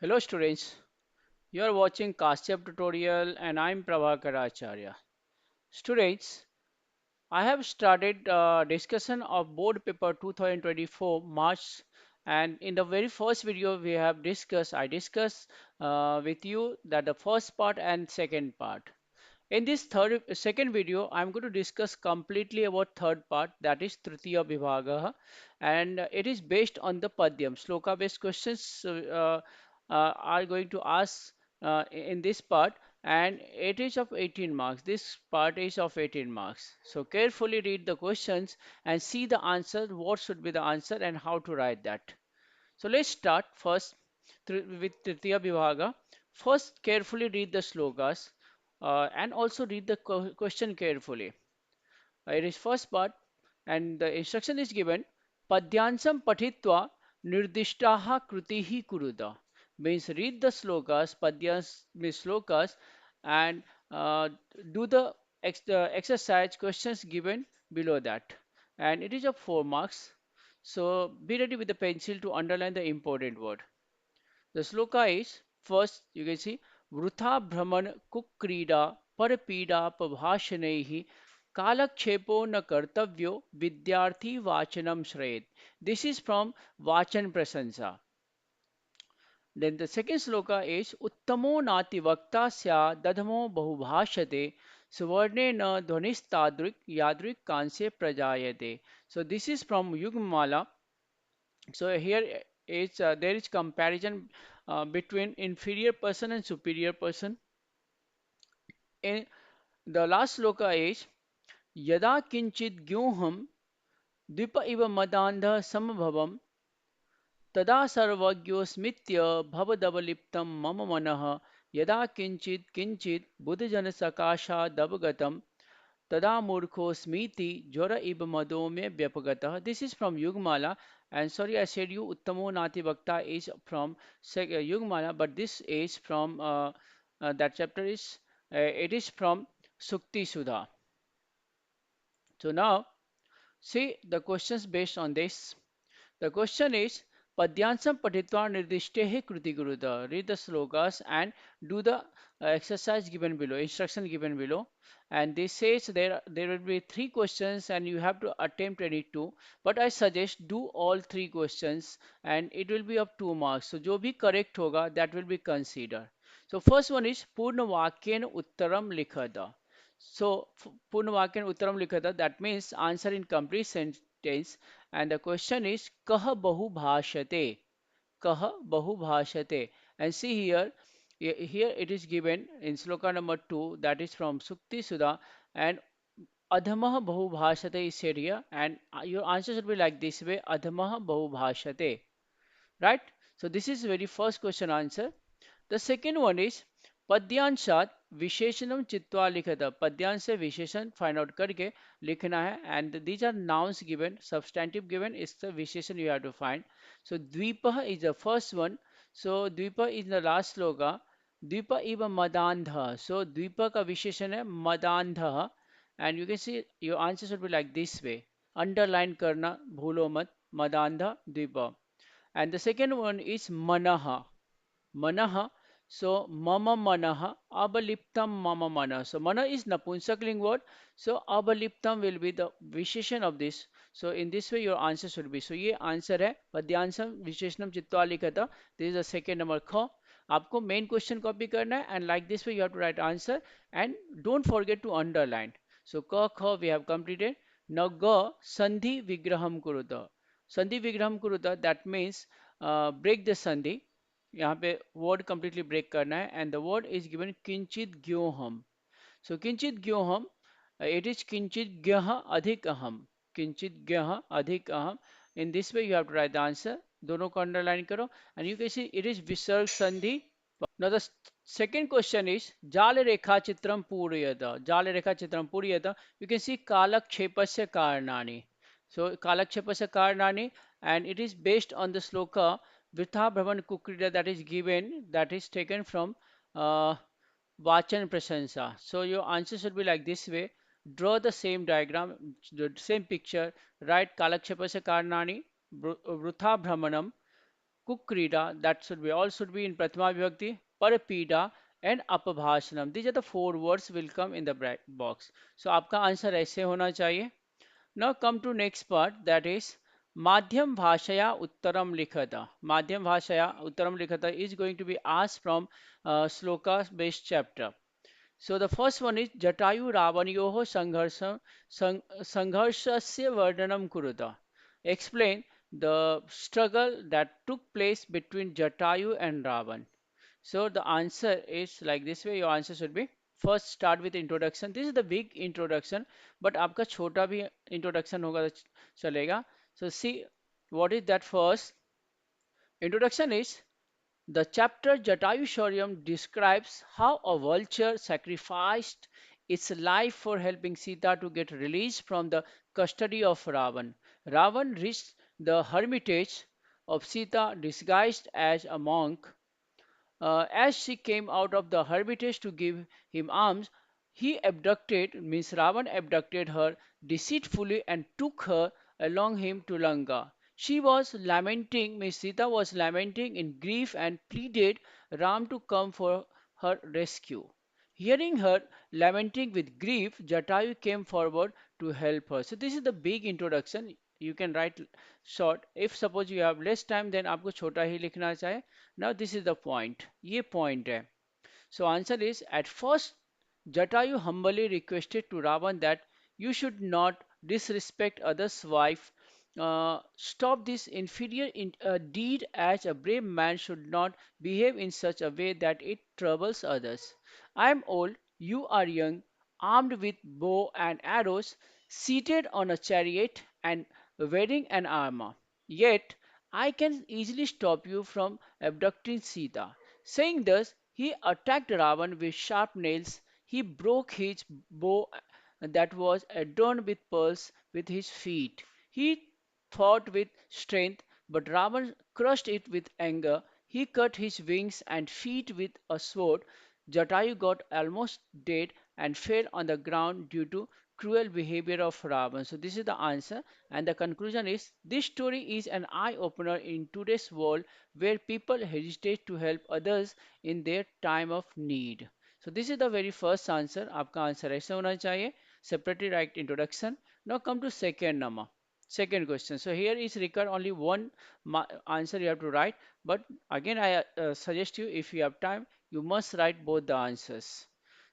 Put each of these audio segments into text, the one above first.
Hello students, you are watching Kashyap tutorial and I am Prabhakar Acharya. Students, I have started discussion of board paper 2024 March, and in the very first video we have discussed, I discussed with you that the first part and second part. In this second video, I'm going to discuss completely about third part, that is Tritiya Vibhaga, and it is based on the Padyam. Sloka based questions are going to ask in this part, and it is of 18 marks. This part is of 18 marks. So carefully read the questions and see the answer, what should be the answer and how to write that. So let's start first with Tritiya Vibhaga. First, carefully read the slokas and also read the question carefully. It is first part, and the instruction is given. Padyansam patitva nirdishtaha krutihi kuruda. Means read the slokas, padyas means slokas, and uh, do the exercise questions given below that. And it is of 4 marks. So be ready with the pencil to underline the important word. The sloka is first you can see Vrutha Brahman Kukrida Parapida Pabhashanaihi Kalakchepo na Kartavyo Vidyarthi Vachanam Shrayet. This is from Vachan Prasansa. Then the second sloka is Uttamo Nati Vaktasya Dadhamo Bahubhashate Suvarne na Dhvanistadrik Yadrik Kanse Prajayate. So this is from Yugmala. So here is there is comparison between inferior person and superior person. In the last sloka is Yada kinchit gyuham dvipa iva madandha samabhavam तदा सर्वज्ञोऽस्मित्य भवदवलिप्तं मम मनः यदा किञ्चित् किञ्चित् बुधजनसकाशादवगतं तदा मूर्खोऽस्मीति ज्वर इव मदो मे व्यपगतः. This is from Yugmala, and sorry I said you Uttamo Nati Bhakta is from Yugmala, but this is from that chapter is it is from Sukti Sudha. So now see the questions based on this. The question is Padyansam Patitva Nirdishtehe Kruti Guruda. Read the slokas and do the exercise given below, instruction given below. And this says there will be three questions and you have to attempt any two. But I suggest do all three questions and it will be of 2 marks. So जो भी correct होगा that will be considered. So first one is पूर्ण वाक्येन उत्तरम लिखत. So पूर्ण वाक्येन उत्तरम लिखत, that means answer in complete sentence, and the question is kah bahu bhashate. Kah bahu bhashate. And see here, here it is given in sloka number 2, that is from Sukti Sudha, and adhamah bahu bhashate is said here, and your answer should be like this way, adhamah bahu bhashate. Right? So this is very first question answer. The second one is पद्यांशात विशेषणम चित्वा लिखत. पद्यांश से विशेषण find out करके लिखना है, and these are nouns given, substantive given is the विशेषण you have to find. So द्वीपः is the first one. So द्वीप is the last sloka. द्वीप इव मदान्धः. So द्वीप का विशेषण है मदान्धः, and you can see your answer should be like this way. Underline करना भूलो मत, मदान्ध द्वीप. And the second one is manaha. Manaha. So mama manaha abaliptam mama mana. So mana is napunsakling word. So abaliptam will be the visheshan of this. So in this way your answer should be. So ये answer है पद्यांशम विशेषणम चित्वा लिखता. This is the second number ख. आपको main question copy करना है, and like this way you have to write answer, and don't forget to underline. So क ख we have completed. Now ga sandhi vigraham kuruta. Sandhi vigraham kuruta, that means break the sandhi. यहाँ पे word completely break करना है, and the word is given किंचित ज्ञोहम. सो किंचित ज्ञोहम, it is किंचित ज्ञः अधिक अहम. किंचित ज्ञः अधिक अहम. In this way you have to write the answer. दोनों को अंडरलाइन करो, and you can see it is visarga sandhi. Now the second question is Jal Rekha Chitram Puriyata. Jal Rekha Chitram Puriyata. You can see Kalakshepasya Karnani. So Kalakshepasya Karnani, and it is based on the sloka Vritha Brahman Kukrida, that is given, that is taken from uh, Vachan Prasansa. So your answer should be like this way. Draw the same diagram, the same picture, write Kalakshepasya Karnani, Vrutha Brahmanam, Kukrida, that should be all should be in Prathama Vibhakti, Parapida and Apabhashanam. These are the four words will come in the box. So आपका answer ऐसे होना चाहिए. Now come to next part, that is Madhyam Bhashaya Uttaram Likhata. Madhyam Bhashaya Uttaram Likhata is going to be asked from sloka based chapter. So the first one is Jatayu Ravaniyoho Sangharshasya Vardhanam Kuruta. Explain the struggle that took place between Jatayu and Ravan. So the answer is like this way. Your answer should be first start with introduction. This is the big introduction, but आपका छोटा भी introduction होगा तो चलेगा. So see what is that first. Introduction is the chapter Jatayu Shaurya describes how a vulture sacrificed its life for helping Sita to get released from the custody of Ravan. Ravan reached the hermitage of Sita disguised as a monk. As she came out of the hermitage to give him alms, he abducted, means Ravan abducted her deceitfully and took her along him to Lanka. She was lamenting, Miss Sita was lamenting in grief and pleaded Ram to come for her rescue. Hearing her lamenting with grief, Jatayu came forward to help her. So this is the big introduction. You can write short. If suppose you have less time, then आपको छोटा ही लिखना चाहे. Now this is the point. ये point है. So answer is at first Jatayu humbly requested to Ravan that you should not disrespect others' wife. Stop this inferior deed as a brave man should not behave in such a way that it troubles others. I am old, you are young, armed with bow and arrows, seated on a chariot and wearing an armor. Yet I can easily stop you from abducting Sita. Saying thus, he attacked Ravan with sharp nails. He broke his bow that was adorned with pearls with his feet. He fought with strength, but Ravan crushed it with anger. He cut his wings and feet with a sword. Jatayu got almost dead and fell on the ground due to cruel behavior of Ravan. So this is the answer, and the conclusion is this story is an eye opener in today's world where people hesitate to help others in their time of need. So this is the very first answer. आपका answer ऐसा होना चाहिए. Separately write introduction. Now come to second number. Second question. So here is required only one answer you have to write. But again, I suggest you if you have time, you must write both the answers.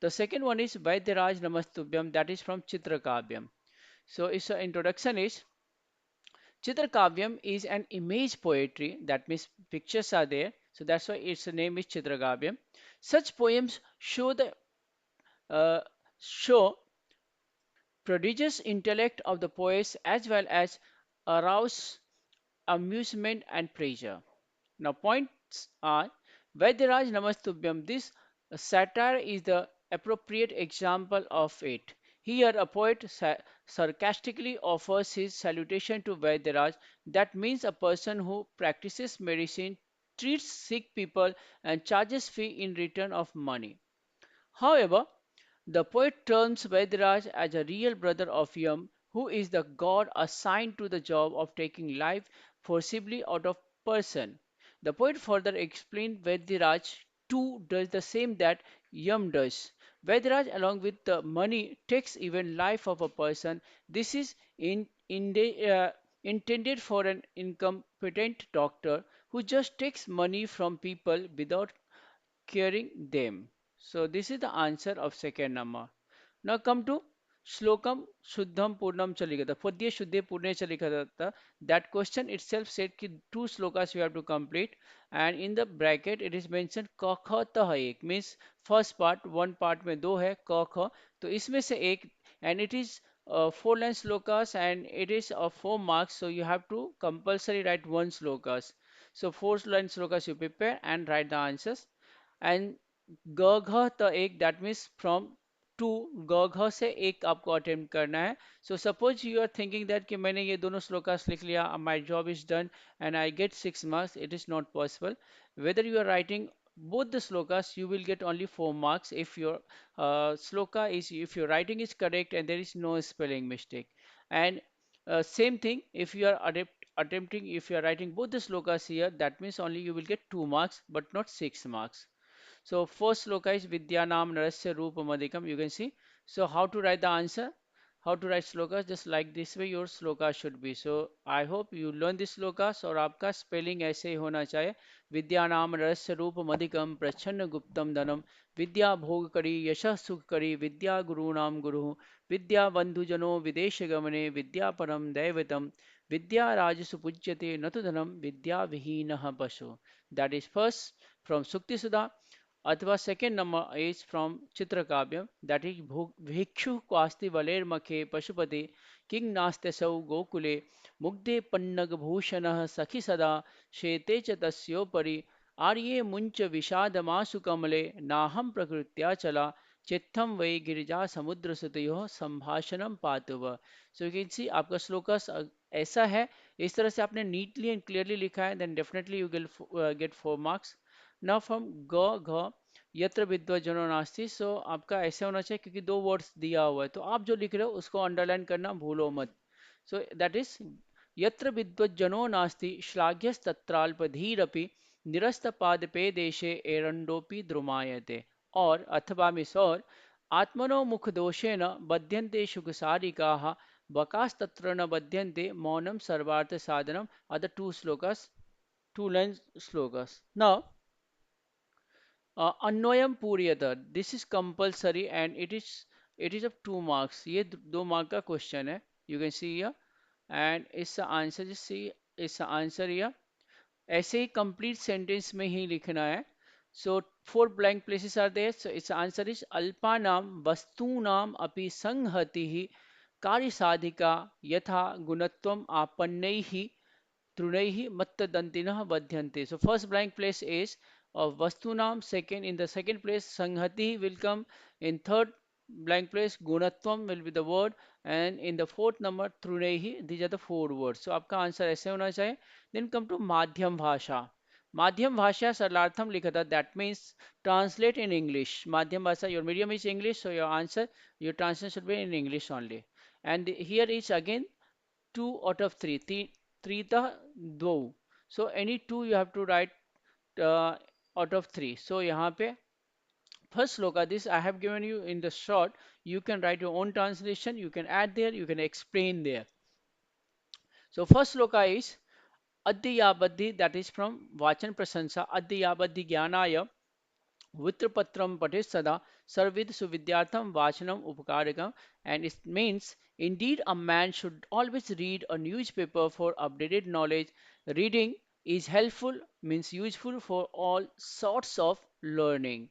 The second one is Vaidyaraj Namastubhyam, that is from Chitrakavyam. So its introduction is Chitrakavyam is an image poetry, that means pictures are there. So that's why its name is Chitrakavyam. Such poems uh, show prodigious intellect of the poets as well as arouse amusement and pleasure. Now, points are Vaidyaraj Namastubhyam. This satire is the appropriate example of it. Here, a poet sarcastically offers his salutation to Vaidyaraj. That means a person who practices medicine, treats sick people, and charges fee in return of money. However, the poet terms Vaidraj as a real brother of Yam, who is the god assigned to the job of taking life forcibly out of person. The poet further explained Vaidraj too does the same that Yam does. Vaidraj, along with the money, takes even life of a person. This is intended for an incompetent doctor who just takes money from people without curing them. So this is the answer of second number. Now come to Shlokam Shuddham Purnam Chaligata. Pradya Shuddhe Purne Chaligata. That question itself said कि two slokas you have to complete, and in the bracket it is mentioned क ख त एक, means first part one part में दो है क ख, तो इसमें से एक, and it is four line slokas and it is of 4 marks, so you have to compulsory write one slokas. So four line slokas you prepare and write the answers. And ग घ त एक, that means from टू, ग घ से एक आपको attempt करना है. So suppose you are thinking that कि मैंने ये दोनों श्लोकास लिख लिया, my job is done and I get 6 marks. It is not possible. Whether you are writing both the slokas, you will get only 4 marks if your sloka is, if your writing is correct and there is no spelling mistake. And same thing if you are attempting, if you are writing both the slokas here, that means only you will get 2 marks, but not 6 marks. So first sloka is Vidyanam Narasya Rupamadikam. You can see. So how to write the answer? How to write slokas? Just like this way your sloka should be. So I hope you learn this slokas और आपका spelling ऐसे ही होना चाहिए. विद्यानाम रहस्य रूप मधिकम प्रच्छन्न गुप्तम धनम विद्या भोग करी यशः सुख करी विद्या गुरु नाम गुरु विद्या बंधुजनो विदेश गमने विद्या परम दैवतम विद्या राजसु पूज्यते न तो धनम विद्या विहीनः पशु. That is first from Sukti Sudha. अथवा second number is from Chitrakavya that is भिक्षु क्वास्ति वलेर मखे पशुपति किंग नास्त्यसौ गोकुले मुग्धे पन्नग भूषण सखी सदा शेते च तस्योपरि आर्ये मुंच विषादमासु कमले नाहम प्रकृत्या चला चित्तम वै गिरिजा समुद्र सुतयो संभाषणम पातुव. सो यू कैन सी आपका श्लोकस ऐसा है. इस तरह से आपने नीटली एंड क्लियरली लिखा है, then definitely you will get 4 marks. Now from ग घ यत्र विद्वज्जनो नास्ति. सो आपका ऐसे होना चाहिए क्योंकि दो वर्ड्स दिया हुआ है, तो आप जो लिख रहे हो उसको अंडरलाइन करना भूलो मत. सो दैट इज यत्र विद्वज्जनो नास्ति श्लाघ्यस्तत्राल्पधीरपि निरस्तपादपे देशे एरंडोपि द्रुमायते. और अथवा मिस और आत्मनो मुख दोषेण बध्यन्ते सुखसारिकाः बकास्तत्र न बध्यन्ते मौनम सर्वार्थ साधनम. Other two shlokas, two lines slokas. Now, अन्वयम पूर्यत, this is compulsory and it is of 2 marks. ये 2 mark का क्वेश्चन है. You can see here and its answer. See its answer here. ऐसे ही कंप्लीट सेंटेंस में ही लिखना है. So 4 blank places are there. So its answer is अल्पानाम वस्तूनाम अपि संहति कार्य साधिका यथा गुणत्वम आपन्नैः Trunaihi Mattadantinah Badhyante. So first blank place is of Vastunam, second in the second place Sanghati will come, in third blank place Gunatvam will be the word, and in the fourth number Trunaihi. These are the 4 words. So आपका answer ऐसे होना चाहिए. Then come to माध्यम भाषा. माध्यम भाषा सरलार्थम लिखा था, that means translate in English. माध्यम भाषा, your medium is English, so your answer, your translation should be in English only. And here is again 2 out of 3. Trita dvau. So any two you have to write out of 3. So यहाँ पे first sloka, this I have given you in the short. You can write your own translation. You can add there. You can explain there. So first sloka is Adhyayabadhi, that is from Vachan Prasansa. Adhyayabadhi Jnanaya Vitrapatram Patis Sada Sarvid Suvidyartham Vachanam Upakarikam. And it means indeed a man should always read a newspaper for updated knowledge. Reading is helpful, means useful for all sorts of learning.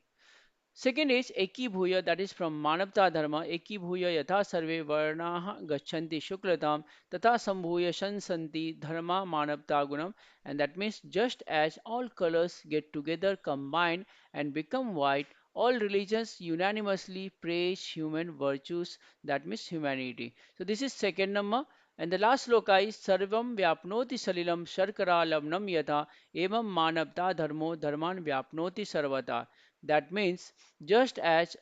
Second is Eki Bhuya, that is from Manavta Dharma. Eki Bhuya Yatha Sarve Varnaha Gachanti Shuklatam Tata Sambhuya Shansanti Dharma Manavta Gunam. And that means just as all colors get together, combine, and become white, all religions unanimously praise human virtues, that means humanity. So this is second number. And the last sloka is Sarvam Vyapnoti Salilam Sharkara Lamnam Yatha Evam Manavta Dharmo Dharman Vyapnoti Sarvata. That means just as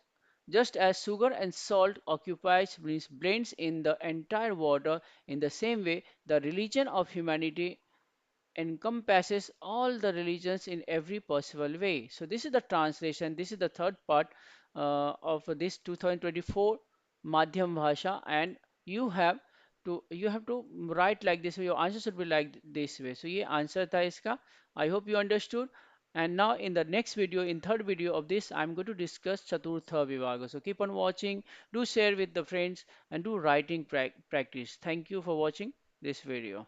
just as sugar and salt occupies means blends in the entire water, in the same way the religion of humanity encompasses all the religions in every possible way. So this is the translation. This is the third part of this 2024 Madhyam Bhasha, and you have to write like this way. Your answer should be like this way. So ये answer था इसका. I hope you understood. And now in the next video, in third video of this, I'm going to discuss Chaturtha Vivaga. So keep on watching. Do share with the friends and do writing practice. Thank you for watching this video.